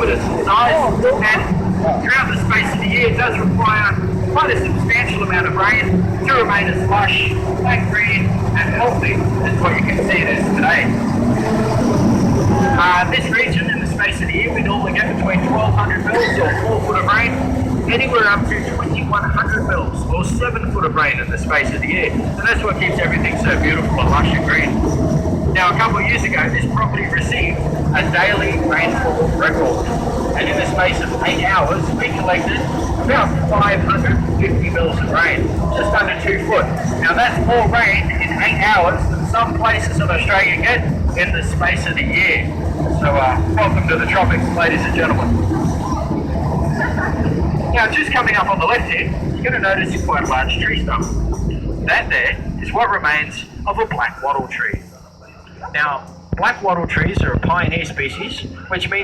of its size, and throughout the space of the year it does require quite a substantial amount of rain to remain as lush, and green and healthy as what you can see it is today. This region, in the space of the year, we normally get between 1,200 mils or 4 foot of rain, anywhere up to 2,100 mils or 7 foot of rain in the space of the year. And that's what keeps everything so beautiful and lush and green. Now, a couple of years ago, this property received a daily rainfall record. And in the space of 8 hours, we collected about 550 mils of rain, just under 2 foot. Now, that's more rain in 8 hours than some places in Australia get in the space of the year. So, welcome to the tropics, ladies and gentlemen. Now, just coming up on the left here, you're going to notice quite a large tree stump. That there is what remains of a black wattle tree. Now, black wattle trees are a pioneer species, which means